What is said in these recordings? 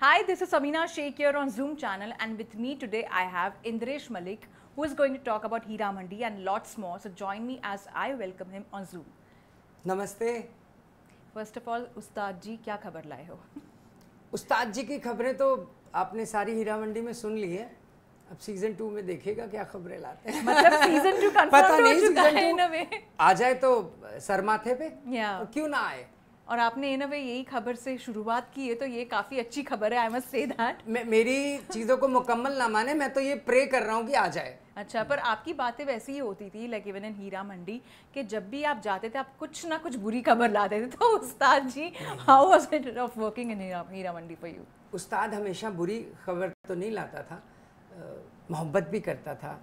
Hi, this is Amina Sheikh here on Zoom channel, and with me today I have Indresh Malik, who is going to talk about Hira Mandi and lots more. So join me as I welcome him on Zoom. नमस्ते। First of all, उस्ताद जी क्या खबर लाए हो? उस्ताद जी की खबरें तो आपने सारी हीरा मंडी में सुन ली है। अब सीजन 2 में देखिएगा क्या खबरें लाते हैं। मतलब सीजन 2 कंफर्म हो चुका है इन अ वे। आ जाए तो सर माथे पे, क्यों ना आए। और आपने इन अ वे यही खबर से शुरुआत की है, तो ये काफी अच्छी खबर है। I must say that. मेरी चीजों को मुकम्मल ना माने, मैं तो ये प्रे कर रहा हूँ कि आ जाए। अच्छा, पर आपकी बातें वैसी ही होती थी, लाइक इवन इन हीरा मंडी, कि जब भी आप जाते थे आप कुछ ना कुछ बुरी खबर लाते थे। तो उस्ताद जी, how was it of working in Heera Mandi for you? उस्ताद हमेशा बुरी खबर तो नहीं लाता था, मोहब्बत भी करता था।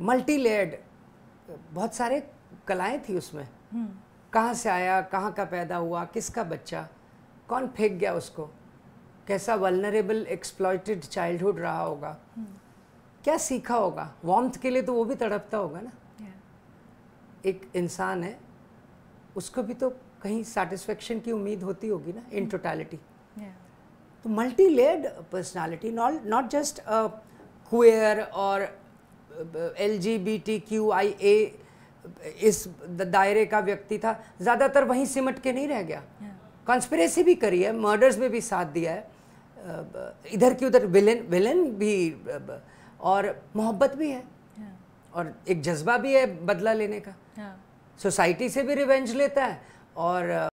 मल्टी लेयर्ड, बहुत सारे कलाएं थी उसमें। कहाँ से आया, कहाँ का पैदा हुआ, किसका बच्चा, कौन फेंक गया उसको, कैसा वल्नरेबल एक्सप्लॉइटेड चाइल्डहुड रहा होगा, क्या सीखा होगा। वार्मथ के लिए तो वो भी तड़पता होगा ना। एक इंसान है, उसको भी तो कहीं सेटिस्फेक्शन की उम्मीद होती होगी ना, इन टोटलिटी। तो multi layered personality, not just queer और LGBTQIA इस दायरे का व्यक्ति था, ज़्यादातर वहीं सिमट के नहीं रह गया। कॉन्स्पिरेसी भी करी है, मर्डर्स में भी साथ दिया है, इधर की उधर विलन भी, और मोहब्बत भी है, और एक जज्बा भी है बदला लेने का। सोसाइटी से भी रिवेंज लेता है, और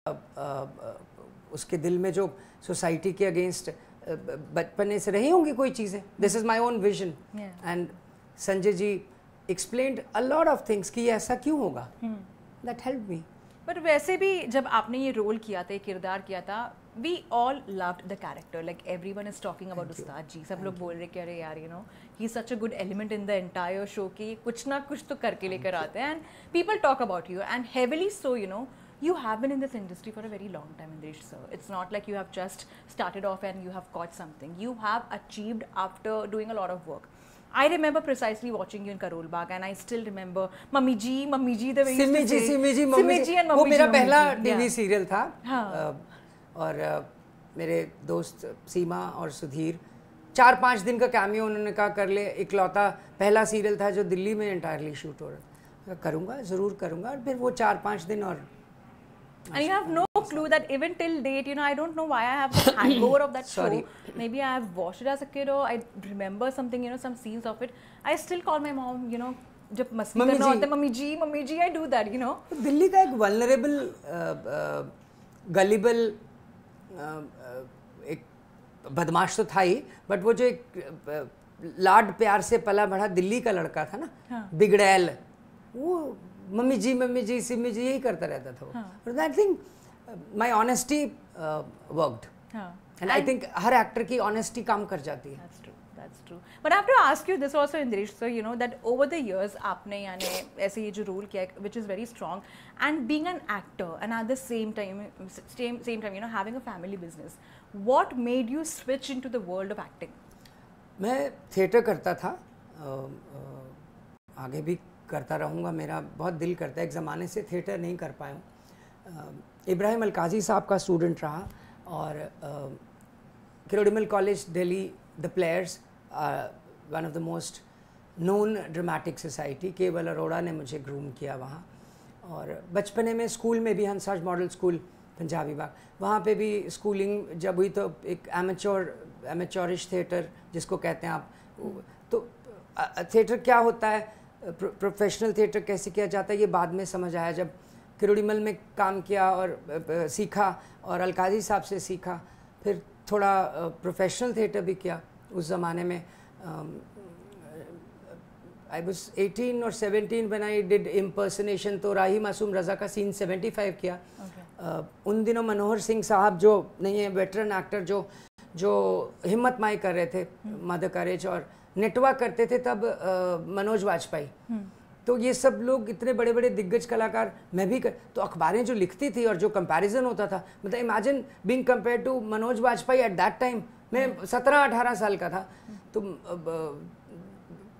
उसके दिल में जो सोसाइटी के अगेंस्ट बचपने से रही होंगी कोई चीज़ें। This is my own vision, and Sanjay ji explained a lot of things कि ये ऐसा क्यों होगा। That helped me. पर वैसे भी जब आपने ये रोल किया था, किरदार किया था, we all loved the character. Like everyone is talking about उस्ताद जी। सब लोग बोल रहे कि अरे यार, you know, he's such a good element in the entire show कि कुछ ना कुछ तो करके लेकर आते हैं। And people talk about you, and heavily so, you know. You have been in this industry for a very long time, Indresh sir. It's not like you have just started off and you have caught something. You have achieved after doing a lot of work. I remember precisely watching you in Karol Bagh, and I still remember Mummy Ji, the way you used to say Simmi Ji, and Mummy वो मेरा Ji, पहला Mummy Ji, TV yeah. Serial था। हाँ. और मेरे दोस्त सीमा और सुधीर 4-5 दिन का कैमियो उन्होंने कहा कर ले। इकलौता पहला सीरियल था जो दिल्ली में एंटायरली शूट हो रहा। करूँगा, ज़रूर करूँगा। और फिर वो 4-5 दिन और And you have no clue that even till date, you know, I don't know why I have the hangover of that show. Maybe I have watched it as a kid, or I remember something, you know, some scenes of it. I still call my mom, you know, जब मस्ती करना होता है, mummy ji, I do that, you know. Delhi का एक vulnerable, gullible, एक बदमाश तो था ही, बट वो जो एक लाड प्यार से पला बढ़ा दिल्ली का लड़का था ना, बिगड़ैल, वो मम्मी जी सिम्मी जी यही करता रहता था वो। I think my honesty worked, and I think her actor की ऑनेस्टी काम कर जाती है। That's true. But I have to ask you this also, Indresh sir, you know, that over the years आपने यानी ऐसे ये जो रोल किया, which is very strong, and being an actor and at the same time, you know, having a family business, what made you switch into the world of acting? मैं theatre करता था, आगे भी करता रहूँगा। मेरा बहुत दिल करता है, एक ज़माने से थिएटर नहीं कर पाया हूँ। इब्राहिम अलकाजी साहब का स्टूडेंट रहा, और Kirorimal college Delhi, the Players, one of the most known dramatic society, Kewal Arora ने मुझे ग्रूम किया वहाँ। और बचपने में स्कूल में भी हंसराज मॉडल स्कूल पंजाबी बाग, वहाँ पे भी स्कूलिंग जब हुई तो एक एमेचोरिश थिएटर जिसको कहते हैं आप, तो थिएटर क्या होता है, प्रोफेशनल थिएटर कैसे किया जाता है, ये बाद में समझ आया जब किरोड़ीमल में काम किया और सीखा, और अलकाजी साहब से सीखा। फिर थोड़ा प्रोफेशनल थिएटर भी किया उस ज़माने में। आई वाज 18 और 17 व्हेन आई डिड इम्पर्सनेशन, तो राही मासूम रज़ा का सीन 75 किया। उन दिनों मनोहर सिंह साहब जो नहीं है, वेटरन एक्टर, जो हिम्मत माई कर रहे थे, मदर करेज, और नेटवा करते थे तब मनोज वाजपेयी। तो ये सब लोग इतने बड़े बड़े दिग्गज कलाकार, मैं भी तो अखबारें जो लिखती थी और जो कंपैरिजन होता था, मतलब imagine being compare to Manoj Vajpayee at that time. मैं 17-18 साल का था, तो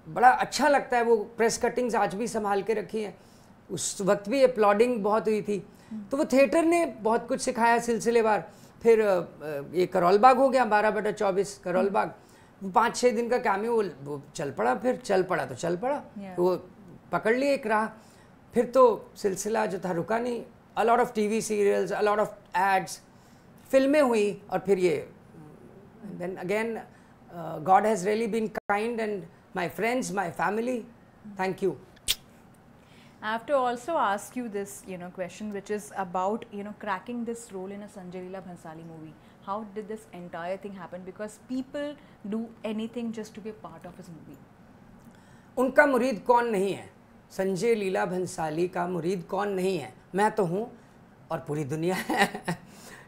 बड़ा अच्छा लगता है। वो प्रेस कटिंग्स आज भी संभाल के रखी हैं, उस वक्त भी अपलॉडिंग बहुत हुई थी। तो वो थिएटर ने बहुत कुछ सिखाया सिलसिलेवार। फिर ये करोल बाग हो गया 12/24 करोल बाग, 5-6 दिन का कैमियो वो चल पड़ा, फिर चल पड़ा तो चल पड़ा, वो पकड़ लिए एक राह। फिर तो सिलसिला जो था रुका नहीं, a lot of TV serials, a lot of ads, फिल्में हुई, और फिर ये then again God has really been kind and my friends, my family, thank you. I have to also ask you this, question, which is about, cracking this role in a Sanjay Leela Bhansali movie. How did this entire thing happen? Because people do anything just to be a part of his movie. उनका मुरीद कौन नहीं है? संजय लीला भंसाली का मुरीद कौन नहीं है? मैं तो हूँ और पूरी दुनिया है।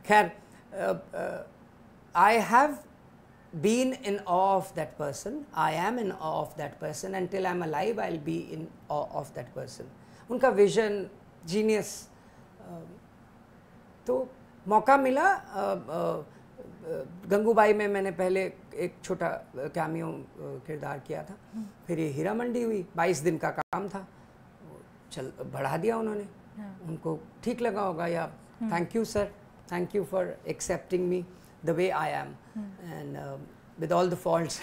खैर, I have been in awe of that person. I am in awe of that person. Until I'm alive, I'll be in awe of that person. उनका विजन, जीनियस। तो मौका मिला, गंगूबाई में मैंने पहले एक छोटा कैमियो किरदार किया था, फिर ये हीरा मंडी हुई, 22 दिन का काम था, चल बढ़ा दिया उन्होंने, उनको ठीक लगा होगा, या thank you sir, thank you for accepting me the way I am and with all the faults.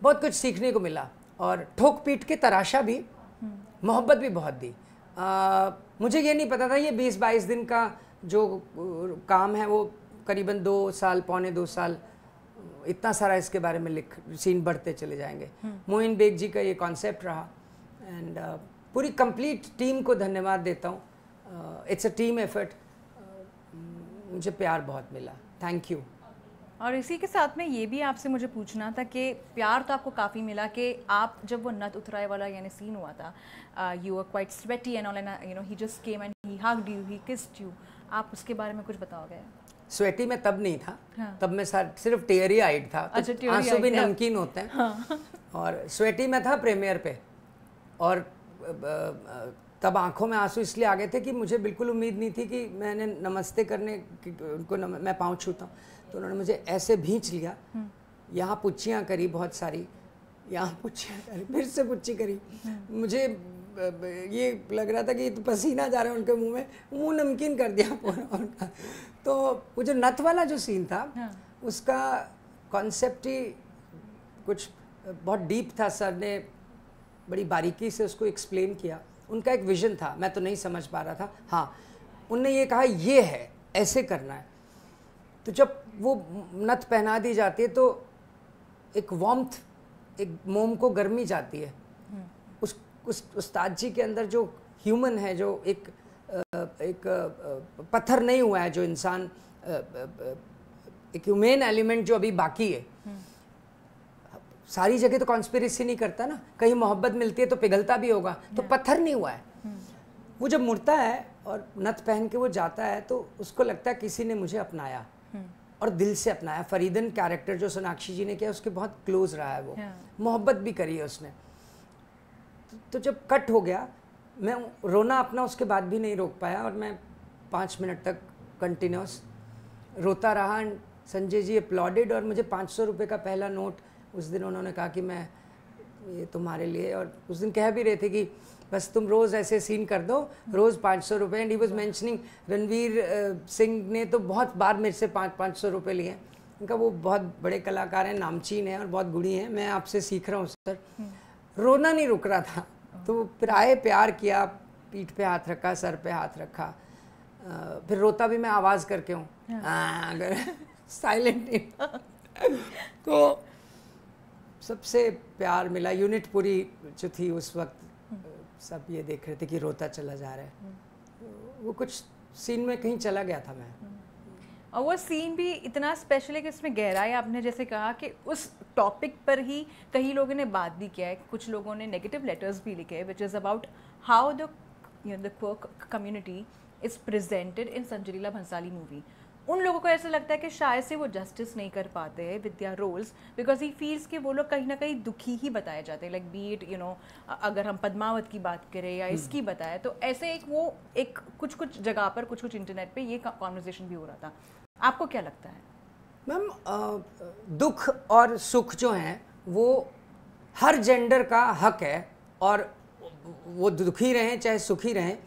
बहुत कुछ सीखने को मिला, और ठोक पीट के तराशा भी, मोहब्बत भी बहुत दी। मुझे ये नहीं पता था ये 20-22 दिन का जो काम है वो करीबन 2 साल, पौने 2 साल, इतना सारा इसके बारे में सीन बढ़ते चले जाएंगे। मोइन बेग जी का ये कॉन्सेप्ट रहा, एंड पूरी कंप्लीट टीम को धन्यवाद देता हूँ। It's a team effort. मुझे प्यार बहुत मिला, थैंक यू। और इसी के साथ में ये भी आपसे मुझे पूछना था कि प्यार तो आपको काफ़ी मिला कि आप जब वो नथ उतराए वाला सीन हुआ था, you are quite sweaty and all, and he just came and he hugged you, he kissed you. आप उसके बारे में कुछ बताओगे? स्वेटी में तब नहीं था, तब मैं सिर्फ टेयरी आइड था। तो आंसू भी नमकीन होते हैं। हाँ। और स्वेटी में था प्रीमियर पे, और तब आंखों में आंसू इसलिए आ गए थे कि मुझे बिल्कुल उम्मीद नहीं थी कि मैंने नमस्ते करने उनको मैं पाँव छूता हूँ, तो उन्होंने मुझे ऐसे भींच लिया, यहाँ पुच्चियाँ करी बहुत सारी, यहाँ पुच्चियाँ करी, फिर से पुच्ची करी। मुझे ये लग रहा था कि तो पसीना जा रहा है उनके मुंह में, मुंह नमकीन कर दिया पूरा उनका। तो वो जो नथ वाला जो सीन था, उसका कॉन्सेप्ट ही कुछ बहुत डीप था। सर ने बड़ी बारीकी से उसको एक्सप्लेन किया। उनका एक विजन था, मैं तो नहीं समझ पा रहा था। हाँ, उनने ये कहा ये है, ऐसे करना है। तो जब वो नथ पहना दी जाती है तो एक वार्मथ, एक मोम को गर्मी जाती है। उस उस्ताद जी के अंदर जो ह्यूमन है, जो एक पत्थर नहीं हुआ है, जो इंसान, एक ह्यूमन एलिमेंट जो अभी बाकी है। सारी जगह तो कॉन्स्पिरेसी नहीं करता ना, कहीं मोहब्बत मिलती है तो पिघलता भी होगा, तो पत्थर नहीं हुआ है। वो जब मुड़ता है और नथ पहन के वो जाता है तो उसको लगता है किसी ने मुझे अपनाया, और दिल से अपनाया। फरीदन कैरेक्टर जो सोनाक्षी जी ने किया उसके बहुत क्लोज रहा है, वो मोहब्बत भी करी है उसने। तो जब कट हो गया, मैं रोना अपना उसके बाद भी नहीं रोक पाया, और मैं 5 मिनट तक कंटिन्यूस रोता रहा। एंड संजय जी अपलॉडेड, और मुझे 500 रुपये का पहला नोट उस दिन उन्होंने कहा कि मैं ये तुम्हारे लिए, और उस दिन कह भी रहे थे कि बस तुम रोज़ ऐसे सीन कर दो, रोज़ 500 रुपये। And he was mentioning Ranveer Singh ने तो बहुत बार मेरे से 500 रुपये लिए। उनका वो बहुत बड़े कलाकार हैं, नामचीन हैं और बहुत गुणी हैं। मैं आपसे सीख रहा हूँ सर। रोना नहीं रुक रहा था। तो फिर आए, प्यार किया, पीठ पे हाथ रखा, सर पे हाथ रखा। फिर रोता भी मैं आवाज़ करके हूँ, अगर साइलेंट। तो सबसे प्यार मिला। यूनिट पूरी जो थी उस वक्त, सब ये देख रहे थे कि रोता चला जा रहा है। वो कुछ सीन में कहीं चला गया था मैं। और वो सीन भी इतना स्पेशल है कि इसमें गहराई, आपने जैसे कहा कि उस टॉपिक पर ही कई लोगों ने बात भी किया है, कुछ लोगों ने नेगेटिव लेटर्स भी लिखे हैं, which is about how the queer community is presented in Sanjay Leela Bhansali movie. उन लोगों को ऐसा लगता है कि शायद से वो जस्टिस नहीं कर पाते हैं with their roles, because he feels कि वो लोग कहीं ना कहीं दुखी ही बताए जाते हैं। लाइक बी इट अगर हम पद्मावत की बात करें या इसकी बताए, तो ऐसे एक कुछ जगह पर, कुछ इंटरनेट पे ये कॉन्वर्जेशन भी हो रहा था। आपको क्या लगता है? मैम, दुख और सुख जो हैं वो हर जेंडर का हक है, और वो दुखी रहें चाहे सुखी रहें।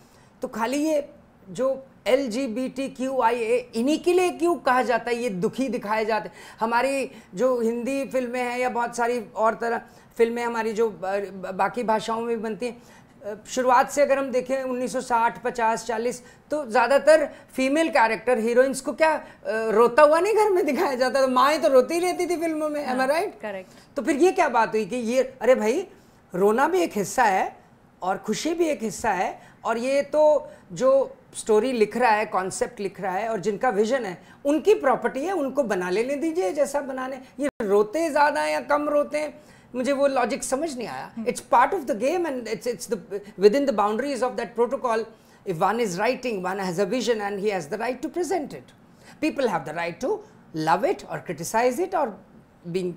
तो खाली ये जो LGBTQIA इन्हीं के लिए क्यों कहा जाता है, ये दुखी दिखाए जाते हैं। हमारी जो हिंदी फिल्में हैं या बहुत सारी और तरह फिल्में हमारी जो बाकी भाषाओं में भी बनती हैं, शुरुआत से अगर हम देखें 1960, 50, 40 तो ज़्यादातर फीमेल कैरेक्टर हीरोइंस को क्या रोता हुआ नहीं घर में दिखाया जाता, तो माएँ तो रोती रहती थी फिल्मों में, am I right? करेक्ट। तो फिर ये क्या बात हुई कि ये, अरे भाई रोना भी एक हिस्सा है और खुशी भी एक हिस्सा है, और ये तो जो स्टोरी लिख रहा है, कॉन्सेप्ट लिख रहा है और जिनका विजन है उनकी प्रॉपर्टी है, उनको बना लेने दीजिए जैसा बनाने। ये रोते ज़्यादा हैं या कम रोते हैं, मुझे वो लॉजिक समझ नहीं आया। It's part of the game and it's the within the boundaries of that protocol. If one is writing, one has a vision and he has the right to present it. People have the right to love it और criticise it, और being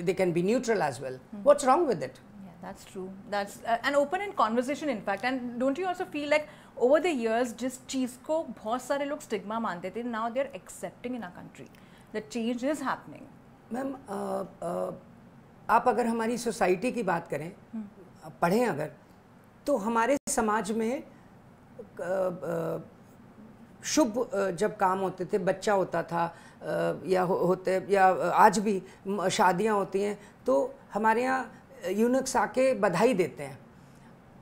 they can be neutral as well. What's wrong with it? Yeah, that's true. That's an open and conversation in fact. And don't you also feel like over the years जिस चीज़ को बहुत सारे लोग stigma मानते थे, now they're accepting in our country. The change is happening. Ma'am आप अगर हमारी सोसाइटी की बात करें, पढ़ें अगर, तो हमारे समाज में शुभ जब काम होते थे, बच्चा होता था या होते या आज भी शादियां होती हैं, तो हमारे यहाँ यूनक्स आके बधाई देते हैं,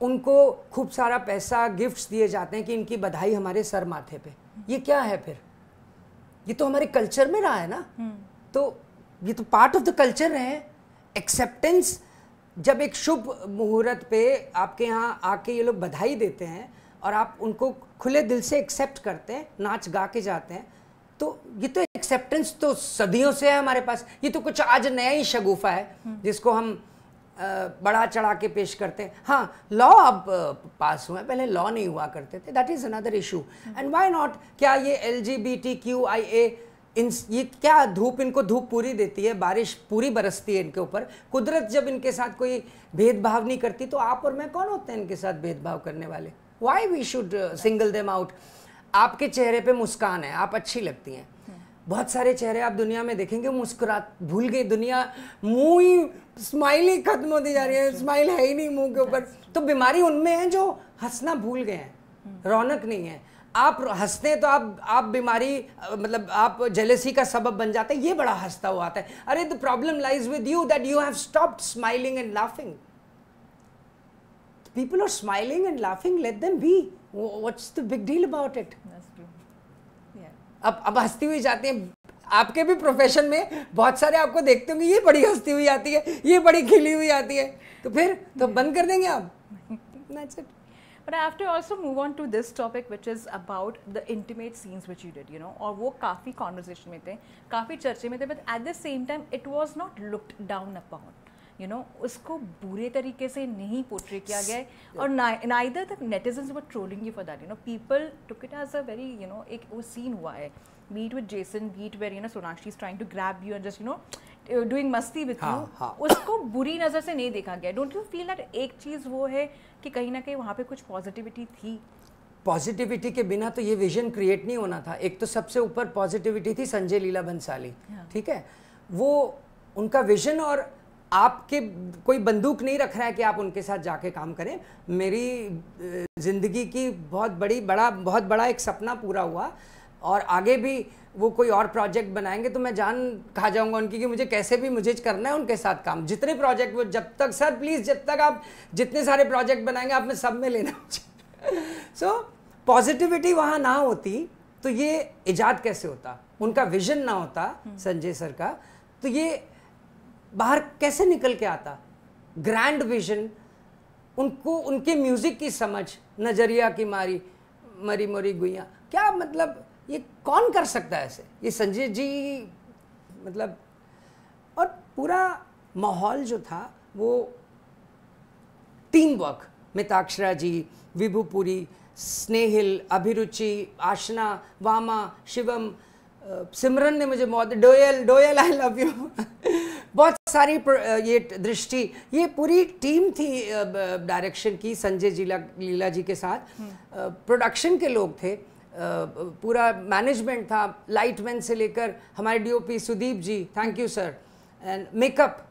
उनको खूब सारा पैसा गिफ्ट्स दिए जाते हैं कि इनकी बधाई हमारे सर माथे पे। ये क्या है फिर? ये तो हमारे कल्चर में रहा है ना, तो ये तो पार्ट ऑफ द कल्चर है। एक्सेप्टेंस, जब एक शुभ मुहूर्त पे आपके यहाँ आके ये लोग बधाई देते हैं और आप उनको खुले दिल से एक्सेप्ट करते हैं, नाच गा के जाते हैं, तो ये तो एक्सेप्टेंस तो सदियों से है हमारे पास। ये तो कुछ आज नया ही शगुफा है जिसको हम बढ़ा चढ़ा के पेश करते हैं। हाँ, लॉ अब पास हुए, पहले लॉ नहीं हुआ करते थे, that is another issue. And why not, क्या ये LGBTQIA ये क्या धूप, इनको धूप पूरी देती है, बारिश पूरी बरसती है इनके ऊपर, कुदरत जब इनके साथ कोई भेदभाव नहीं करती, तो आप और मैं कौन होते हैं इनके साथ भेदभाव करने वाले? Why we should single them out? आपके चेहरे पे मुस्कान है, आप अच्छी लगती हैं। बहुत सारे चेहरे आप दुनिया में देखेंगे मुस्कुरात भूल गई दुनिया, मुंह ही स्माइल ही खत्म होती जा रही है, स्माइल है ही नहीं मुंह के ऊपर। तो बीमारी उनमें है जो हंसना भूल गए हैं, रौनक नहीं है। आप हंसते हैं तो आप बीमारी, मतलब आप जेलेसी का सबब बन जाते हैं, ये बड़ा हंसता हुआ आता है। अरे the problem lies with you that you have stopped smiling and laughing. People are smiling and laughing, let them be. What's the big deal about it? That's true. Yeah. अब हंसती हुई जाती हैं। आपके भी प्रोफेशन में बहुत सारे आपको देखते होंगे, ये बड़ी हंसती हुई आती है, ये बड़ी खिली हुई आती है, तो फिर तो बंद कर देंगे आप। That's it. But I have to also move on to this topic, which is about the intimate scenes which you did, you know, और वो काफ़ी conversation में थे, काफ़ी चर्चे में थे, but at the same time it was not looked down upon. You know, उसको बुरे तरीके से नहीं पोर्ट्रे किया गया है, और neither the netizens were trolling you for that. You know, people took it as a very, you know, एक वो scene हुआ है, be it with Jason, be it where, you know, Sonakshi is trying to grab you and just, you know, doing मस्ती with you, उसको बुरी नज़र से नहीं देखा गया। Don't you feel that एक चीज़ वो है कि कहीं ना कहीं वहाँ पे कुछ पॉजिटिविटी थी? पॉजिटिविटी के बिना तो ये विजन क्रिएट नहीं होना था। एक तो सबसे ऊपर पॉजिटिविटी थी संजय लीला बंसाली, ठीक है, वो उनका विजन, और आपके कोई बंदूक नहीं रख रहा है कि आप उनके साथ जाके काम करें। मेरी ज़िंदगी की बहुत बड़ा एक सपना पूरा हुआ, और आगे भी वो कोई और प्रोजेक्ट बनाएंगे तो मैं जान खा जाऊंगा उनकी कि मुझे कैसे भी मुझे करना है उनके साथ काम। जितने प्रोजेक्ट वो, जब तक सर प्लीज़, जब तक आप जितने सारे प्रोजेक्ट बनाएंगे आप में सब में लेना मुझे। सो पॉजिटिविटी वहाँ ना होती तो ये इजाद कैसे होता, उनका विजन ना होता संजय सर का, तो ये बाहर कैसे निकल के आता। ग्रैंड विजन, उनको उनके म्यूज़िक की समझ, नज़रिया की मारी मरी मोरी गुइयाँ, क्या मतलब ये कौन कर सकता है ऐसे? ये संजय जी, मतलब, और पूरा माहौल जो था वो टीम वर्क, मिताक्षरा जी, विभुपुरी, स्नेहिल, अभिरुचि, आशना, वामा, शिवम, सिमरन ने मुझे बहुत, डोयल आई लव यू बहुत सारी ये दृष्टि, ये पूरी टीम थी डायरेक्शन की संजय लीला जी के साथ। प्रोडक्शन के लोग थे, पूरा मैनेजमेंट था, लाइटमैन से लेकर हमारे DOP Sudeep ji, thank you sir, and makeup,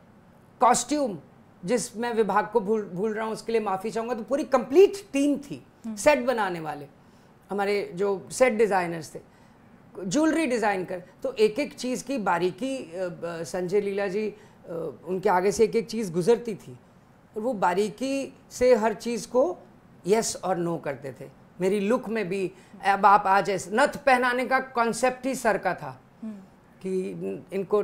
costume, जिस मैं विभाग को भूल रहा हूँ उसके लिए माफ़ी चाहूँगा, तो पूरी कंप्लीट टीम थी, सेट बनाने वाले, हमारे जो सेट डिज़ाइनर्स थे, ज्वेलरी डिज़ाइन कर, तो एक एक चीज़ की बारीकी संजय लीला जी उनके आगे से एक एक चीज़ गुजरती थी और वो बारीकी से हर चीज़ को यस और नो करते थे। मेरी लुक में भी अब आप आज ऐसे नथ पहनाने का कॉन्सेप्ट ही सर का था कि इनको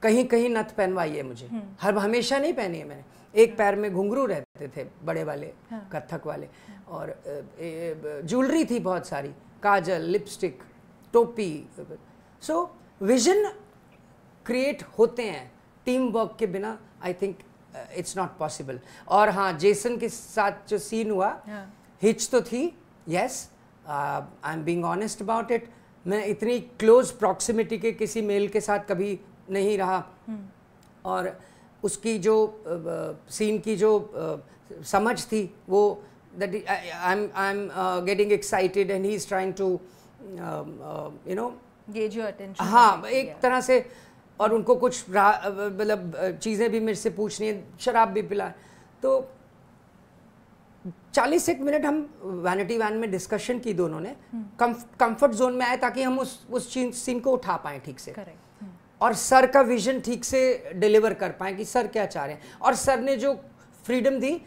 कहीं कहीं नथ पहनवाइए मुझे, हर हमेशा नहीं पहनी है मैंने। एक पैर में घुंघरू रहते थे बड़े वाले, कत्थक वाले, और ज्वेलरी थी बहुत सारी, काजल, लिपस्टिक, टोपी। सो विजन क्रिएट होते हैं, टीम वर्क के बिना I think it's not possible. और हाँ, जेसन के साथ जो सीन हुआ, हिच तो थी, yes, I am being honest about it. मैं इतनी क्लोज प्रॉक्सिमिटी के किसी मेल के साथ कभी नहीं रहा, और उसकी जो सीन की जो समझ थी वो that I'm getting excited and he's trying to you know gauge your attention। हाँ, एक तरह से, और उनको कुछ मतलब चीज़ें भी मेरे से पूछनी है, शराब भी पिला। तो 41 मिनट हम वैनिटी वैन में डिस्कशन की दोनों ने, कंफर्ट जोन में आए ताकि हम उस सीन को उठा पाएँ ठीक से, और सर का विजन ठीक से डिलीवर कर पाएँ कि सर क्या चाह रहे हैं। और सर ने जो फ्रीडम दी,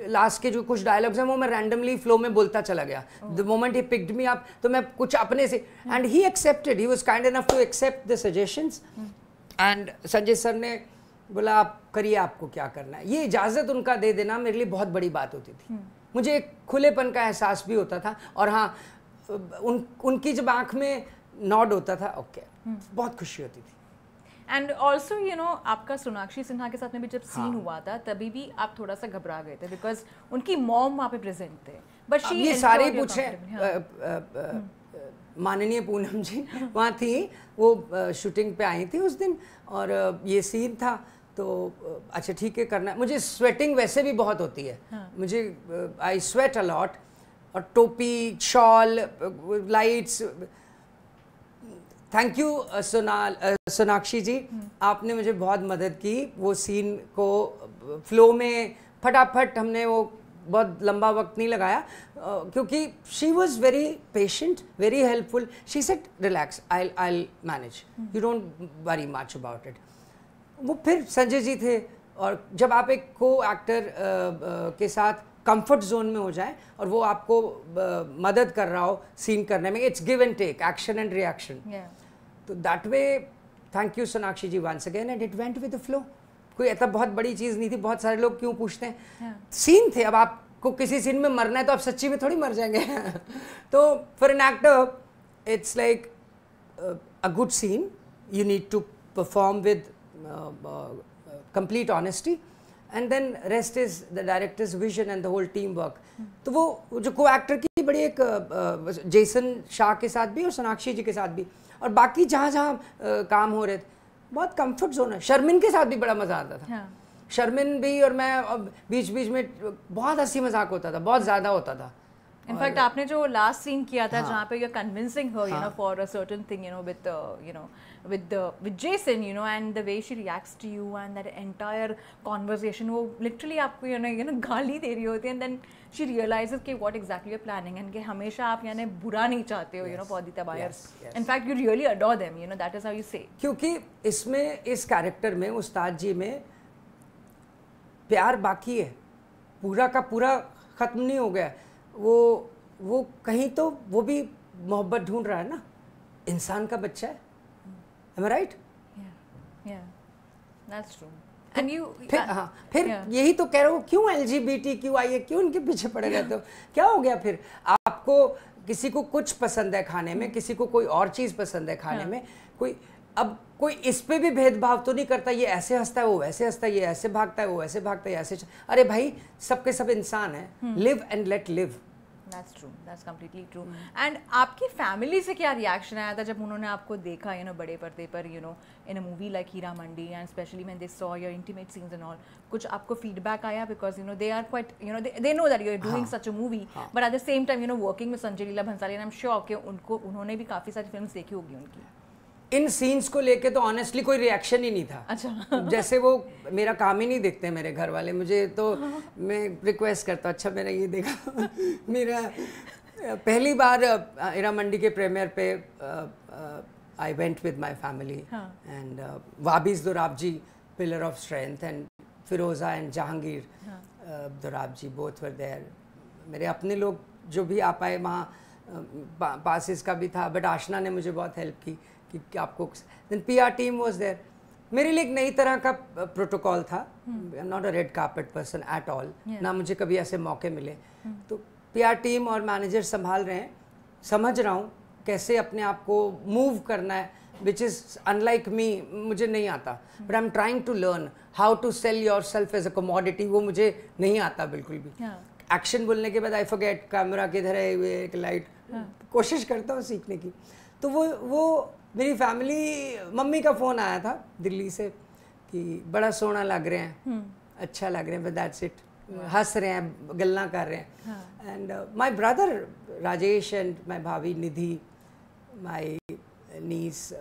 लास्ट के जो कुछ डायलॉग्स हैं वो मैं रैंडमली फ्लो में बोलता चला गया। The moment he picked me up, तो मैं कुछ अपने से, and he accepted, he was kind enough to accept the suggestions. And Sanjay sir ने बोला आप करिए, आपको क्या करना है। ये इजाज़त उनका दे देना मेरे लिए बहुत बड़ी बात होती थी। मुझे एक खुलेपन का एहसास भी होता था, और हाँ, उनकी जब आँख में नॉड होता था, ओके, बहुत खुशी होती थी। एंड ऑल्सो यू नो, आपका सोनाक्षी सिन्हा के साथ में भी जब सीन हुआ था, तभी भी आप थोड़ा सा घबरा गए थे बिकॉज उनकी मॉम वहाँ पे प्रेजेंट थे। बट शी, ये सारे पूछे, माननीय पूनम जी वहाँ थी, वो शूटिंग पे आई थी उस दिन, और ये सीन था, तो अच्छा ठीक है करना है। मुझे स्वेटिंग वैसे भी बहुत होती है, मुझे आई स्वेट अ लॉट, और टोपी, shawl, lights. Thank you Sonakshi ji, आपने मुझे बहुत मदद की वो सीन को फ्लो में फटाफट, हमने वो बहुत लंबा वक्त नहीं लगाया, क्योंकि she was very patient, very helpful. She said relax, I manage, you don't worry much about it. वो फिर संजय जी थे, और जब आप एक को एक्टर के साथ कंफर्ट जोन में हो जाए और वो आपको मदद कर रहा हो सीन करने में, it's give and take, action and reaction. तो that way thank you Sonakshi ji once again, and it went with the flow. कोई ऐसा बहुत बड़ी चीज़ नहीं थी। बहुत सारे लोग क्यों पूछते हैं, सीन थे, अब आपको किसी सीन में मरना है तो आप सच्ची में थोड़ी मर जाएंगे तो for an actor it's like a good scene, you need to perform with complete honesty, and then rest is the director's vision and the whole team work. तो वो जो को एक्टर की बड़ी एक जेसन शाह के साथ भी और सोनाक्षी जी के साथ भी, और बाकी जहाँ जहाँ काम हो रहे थे, बहुत कंफर्ट जोन है। शर्मिन के साथ भी बड़ा मज़ा आता था। शर्मिन भी और मैं बीच बीच में बहुत हंसी मजाक होता था, बहुत ज़्यादा होता था। इनफैक्ट आपने जो लास्ट सीन किया था जहाँ पे you're convincing her, you know, for a certain thing, you know, with you know, with Jason, you know, and the way she reacts to you and that entire conversation, वो literally आपको you know गाली दे रही होती है, and then she realizes कि what exactly you're planning, and कि हमेशा आप यानी बुरा नहीं चाहते हो, you know, for Aditya Bayer. In fact, you really adore them, you know, that is how you say. क्योंकि इसमें, इस कैरेक्टर में, उस्ताद जी में प्यार बाकी है, पूरा का पूरा ख़त्म नहीं हो गया। वो कहीं तो वो भी मोहब्बत ढूंढ रहा है ना, इंसान का बच्चा है। Am I right? Yeah, that's true. And you फिर यही तो कह रहा हूँ, क्यों LGBTQIA क्यों इनके पीछे पड़े रहते हो? क्या हो गया फिर? आपको किसी को कुछ पसंद है खाने में, किसी को कोई और चीज़ पसंद है खाने में, कोई इस पे भी भेदभाव तो नहीं करता, ये ऐसे हंसता है, वो वैसे हंसता है, ये ऐसे भागता है, वो वैसे भागता है, ऐसे। अरे भाई, सबके सब इंसान है, live and let live. That's true. That's completely true. And आपकी फैमिली से क्या रिएक्शन आया था जब उन्होंने आपको देखा, you know, बड़े पर्दे पर, you know, in a movie like Heera Mandi, and especially when they saw your intimate scenes and all, कुछ आपको feedback आया? Because you know they are quite, you know, they know that you are doing such a movie, but at the same time, you know, working with Sanjay Leela Bhansali, and I'm sure कि उन्होंने भी काफ़ी सारी films देखी होगी उनकी। इन scenes को लेके तो ऑनेस्टली कोई रिएक्शन ही नहीं था। अच्छा जैसे वो मेरा काम ही नहीं देखते मेरे घर वाले, मुझे तो मैं रिक्वेस्ट करता, अच्छा मेरा ये देखा मेरा पहली बार इरा मंडी के प्रीमियर पे I went with my family and वाबिस Dorab ji pillar of strength and Firoza and Jahangir Dorab ji both were there. मेरे अपने लोग जो भी आ पाए वहाँ पासिस का भी था, बट आशना ने मुझे बहुत हेल्प की कि आपको. Then PR team was there. मेरे लिए एक नई तरह का प्रोटोकॉल था. I am not a red carpet person at all, ना मुझे कभी ऐसे मौके मिले. तो PR टीम और मैनेजर संभाल रहे हैं, समझ रहा हूँ कैसे अपने आप को मूव करना है, विच इज़ अनलाइक मी. मुझे नहीं आता, but I am trying to learn how to sell yourself as a commodity. वो मुझे नहीं आता बिल्कुल भी. एक्शन बोलने के बाद आई फॉरगेट कैमरा किधर है, एक लाइट. कोशिश करता हूँ सीखने की. तो वो मेरी फैमिली, मम्मी का फ़ोन आया था दिल्ली से कि बड़ा सोना लग रहे हैं, अच्छा लग रहे हैं, बट दैट्स इट. हंस रहे हैं, गल्ला कर रहे हैं. And my brother Rajesh and my bhabhi Nidhi, my niece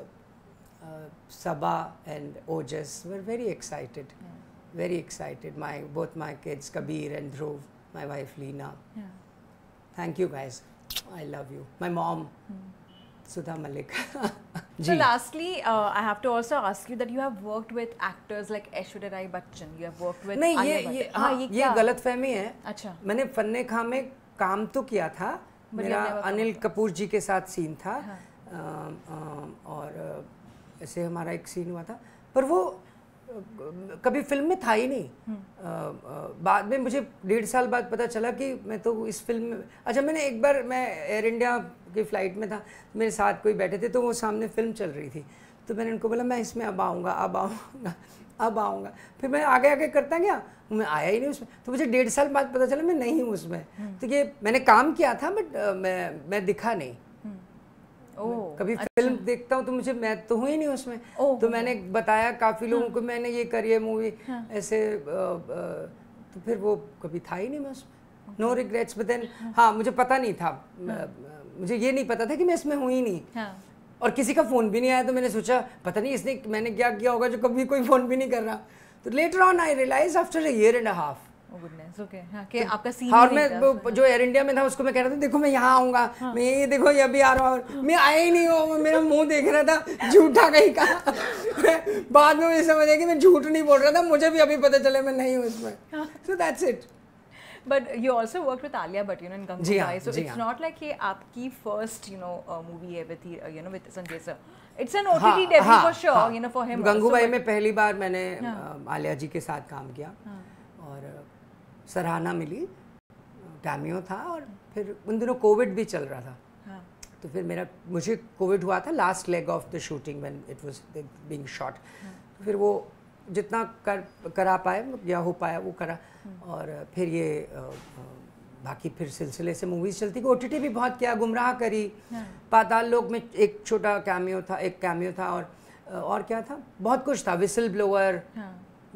Saba and Ojas were very excited, very excited. Both my kids, Kabir and Dhruv, my wife Leena. Thank you guys. I love you. My mom, Sudha Malik. So lastly, I have to also ask you that you have worked with actors like Aishwarya Rai Bachchan. You have worked with नहीं, ये गलतफहमी है. अच्छा. मैंने फन्ने खां में काम तो किया था. मेरा अनिल कपूर जी के साथ सीन था. और ऐसे हमारा एक सीन हुआ था, पर वो कभी फिल्म में था ही नहीं. बाद में मुझे 1.5 साल बाद पता चला कि मैं तो इस फिल्म में. अच्छा, मैंने एक बार, मैं एयर इंडिया की फ़्लाइट में था, मेरे साथ कोई बैठे थे, तो वो सामने फिल्म चल रही थी, तो मैंने उनको बोला मैं इसमें अब आऊँगा. फिर मैं आगे करता गया, मैं आया ही नहीं उसमें. तो मुझे 1.5 साल बाद पता चला मैं नहीं हूँ उसमें. तो ये मैंने काम किया था, बट मैं दिखा नहीं. कभी फिल्म देखता हूँ तो मुझे, मैं तो हूँ ही नहीं उसमें. तो मैंने बताया काफ़ी लोगों को, मैंने ये करी है मूवी ऐसे, तो फिर वो कभी था ही नहीं मैं उसमें. No regrets. बट देन हाँ, मुझे पता नहीं था, मुझे ये नहीं पता था कि मैं इसमें हूँ ही नहीं. और किसी का फ़ोन भी नहीं आया, तो मैंने सोचा पता नहीं इसने मैंने क्या किया होगा जो कभी कोई फ़ोन भी नहीं कर रहा. तो later on I realise after a year and a half. कि आपका सीन. और मैं जो एयर इंडिया में था उसको मैं कह रहा था देखो मैं यहाँ आऊँगा, मैं ये देखो ये भी आ रहा हूँ, मैं आया ही नहीं हूँ. मेरा मुंह देख रहा था, झूठा कहीं का. बाद में मुझे समझ आया कि मैं झूठ नहीं बोल रहा था, मुझे भी अभी पता चला मैं नहीं हूँ इसमें. So that's it. But you also worked with Alia Bhatt, in Gangubai. So it's not like ये आपकी first, movie है with Sanjay sir. It's an OTT debut for sure, for him. Gangubai में पहली बार मैंने आलिया जी के साथ काम किया और सराहना मिली. कैमियो था, और फिर उन दिनों कोविड भी चल रहा था. तो फिर मुझे कोविड हुआ था last leg of the shooting when it was being shot. फिर वो जितना करा पाए या हो पाया वो करा. और फिर ये बाकी फिर सिलसिले से मूवीज़ चलती. OTT भी बहुत किया, गुमराह करी, पाताल लोक में एक छोटा कैमियो था, और क्या था, बहुत कुछ था, विसल ब्लोअर.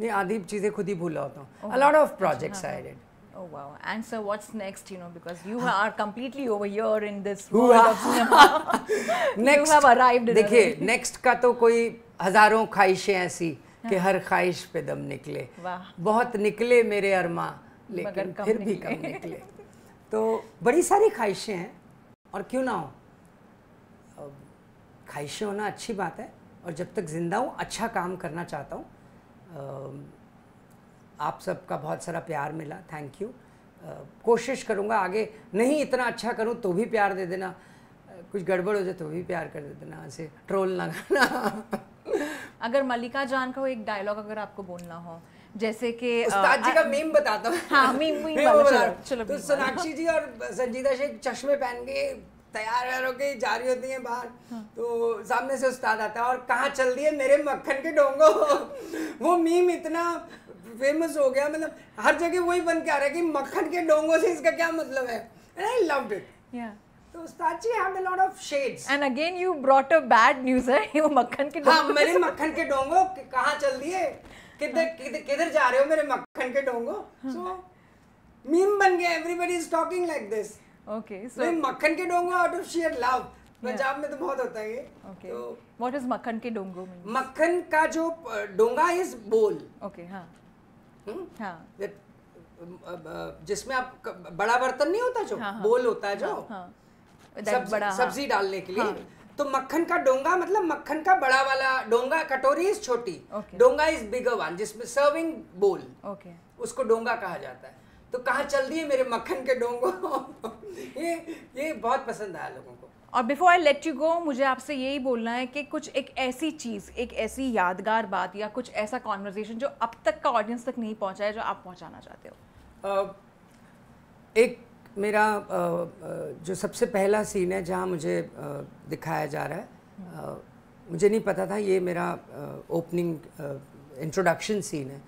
ये आधी चीज़ें खुद ही भूला होता हूँ. A lot of projects I did. Oh wow! And so what's next? Because you are completely over here in this world of cinema. Next, you have arrived. देखिए, next का तो कोई हजारों ख्वाहिशें ऐसी कि हर ख्वाहिश पे दम निकले. बहुत निकले मेरे अरमा, लेकिन फिर भी कम निकले. तो बड़ी सारी ख्वाहिशें हैं, और क्यों ना हो. ख्वाहिशें होना अच्छी बात है, और जब तक जिंदा हूँ अच्छा काम करना चाहता हूँ. आप सबका बहुत सारा प्यार मिला, थैंक यू. कोशिश करूँगा आगे, नहीं इतना अच्छा करूँ तो भी प्यार दे देना, कुछ गड़बड़ हो जाए तो भी प्यार कर देना, ऐसे ट्रोल ना करना. अगर मल्लिका जान का एक डायलॉग अगर आपको बोलना हो, जैसे कि उस्ताद जी का मीम बताता हूँ. हाँ, मीम चलो. तो सोनाक्षी जी और संजीदा शेख चश्मे पहन के तैयार होके जा रही होती हैं बाहर. तो सामने से उस्ताद आता है और कहाँ चल दिए मेरे मक्खन के डोंगो. वो मीम इतना फेमस हो गया, मतलब हर जगह वही बन के आ रहा है कि मक्खन के डोंगो से इसका क्या मतलब है. And I loved it. तो उस्ताद जी had a lot of shades. And again you brought a bad news है, वो मक्खन के डोंगो. हाँ, मेरे मक्खन के डोंगो कहाँ चल दिए, किधर जा रहे हो मेरे मक्खन के डोंगो. So मीम बन गया, everybody is talking like this. Okay, so मक्खन के डोंगो out of sheer love. Punjab में तो बहुत होता है ये. तो what is मक्खन के डोंगो means? मक्खन का जो डोंगा is bowl. Okay, हाँ. जिसमें आप बड़ा बर्तन नहीं होता जो, बोल होता है जो, सब्जी डालने के लिए, तो मक्खन का डोंगा मतलब मक्खन का बड़ा वाला डोंगा, कटोरी इज छोटी, डोंगा इज बिगर वन, जिसमें सर्विंग बोल, उसको डोंगा कहा जाता है। तो कहाँ चल दिए मेरे मक्खन के डोंगो। ये बहुत पसंद आया लोगों को। और before I let you go, मुझे आपसे यही बोलना है कि कुछ एक ऐसी चीज़, एक ऐसी यादगार बात या कुछ ऐसा कॉन्वर्जेशन जो अब तक का ऑडियंस तक नहीं पहुंचा है, जो आप पहुंचाना चाहते हो। एक मेरा जो सबसे पहला सीन है जहाँ मुझे दिखाया जा रहा है, मुझे नहीं पता था ये मेरा ओपनिंग इंट्रोडक्शन सीन है।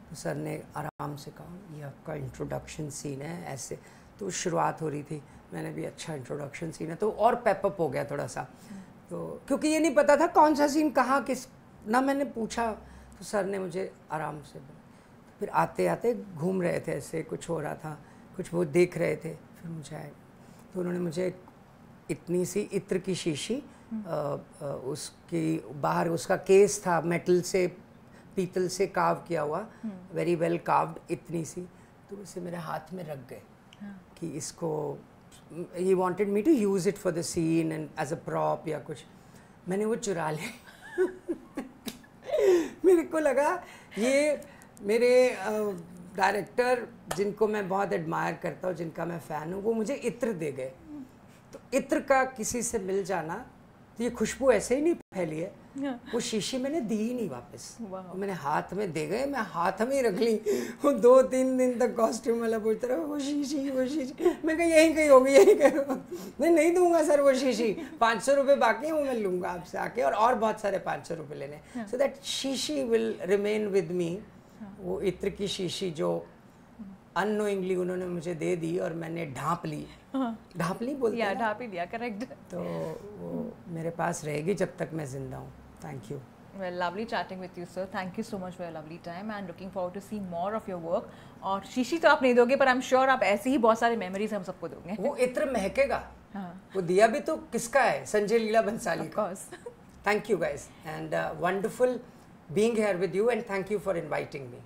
तो सर ने आराम से कहा ये आपका इंट्रोडक्शन सीन है ऐसे, तो शुरुआत हो रही थी, मैंने भी अच्छा इंट्रोडक्शन सीन है, तो और पेपअप हो गया थोड़ा सा। तो क्योंकि ये नहीं पता था कौन सा सीन कहाँ किस ना, मैंने पूछा तो सर ने मुझे आराम से, फिर आते आते घूम रहे थे ऐसे, कुछ हो रहा था, कुछ वो देख रहे थे, फिर मुझे आए तो उन्होंने मुझे इतनी सी इत्र की शीशी, उसकी बाहर उसका केस था मेटल से, पीतल से कार्व किया हुआ, वेरी वेल कार्व्ड, इतनी सी, तो उसे मेरे हाथ में रख गए कि इसको, he wanted me to use it for the scene and as a prop या कुछ। मैंने वो चुरा लिया। मेरे को लगा ये मेरे डायरेक्टर जिनको मैं बहुत एडमायर करता हूँ, जिनका मैं फ़ैन हूँ, वो मुझे इत्र दे गए। तो इत्र का किसी से मिल जाना, तो ये खुशबू ऐसे ही नहीं फैली है, वो शीशी मैंने दी ही नहीं वापस, मैंने हाथ में दे गए, मैं हाथ में ही रख ली। वो 2-3 दिन तक कॉस्ट्यूम वाला पूछता रहा वो शीशी, मैं कहा यहीं कहीं होगी, यहीं कहीं। मैं नहीं दूंगा सर वो शीशी, 500 रुपये बाकी है, वो मैं लूँगा आपसे आके, और बहुत सारे 500 रुपये लेने, सो दैट शीशी विल रिमेन विद मी। वो इत्र की शीशी जो अननोइंगली उन्होंने मुझे दे दी और मैंने ढाँप ली, ढाँप ली बोलते हैं, ढाँप ही लिया, करेक्ट। तो वो मेरे पास रहेगी जब तक मैं जिंदा हूँ। Thank you. Well, lovely chatting with you, sir. Thank you so much for your lovely time and looking forward to see more of your work. और शीशी तो आप नहीं दोगे, पर I'm sure आप ऐसे ही बहुत सारे मेमोरीज हम सबको दोगे। वो इत्र महकेगा। वो दिया भी तो किसका है? संजय लीला बंसाली का। Of course. Thank you guys and wonderful being here with you and thank you for inviting me.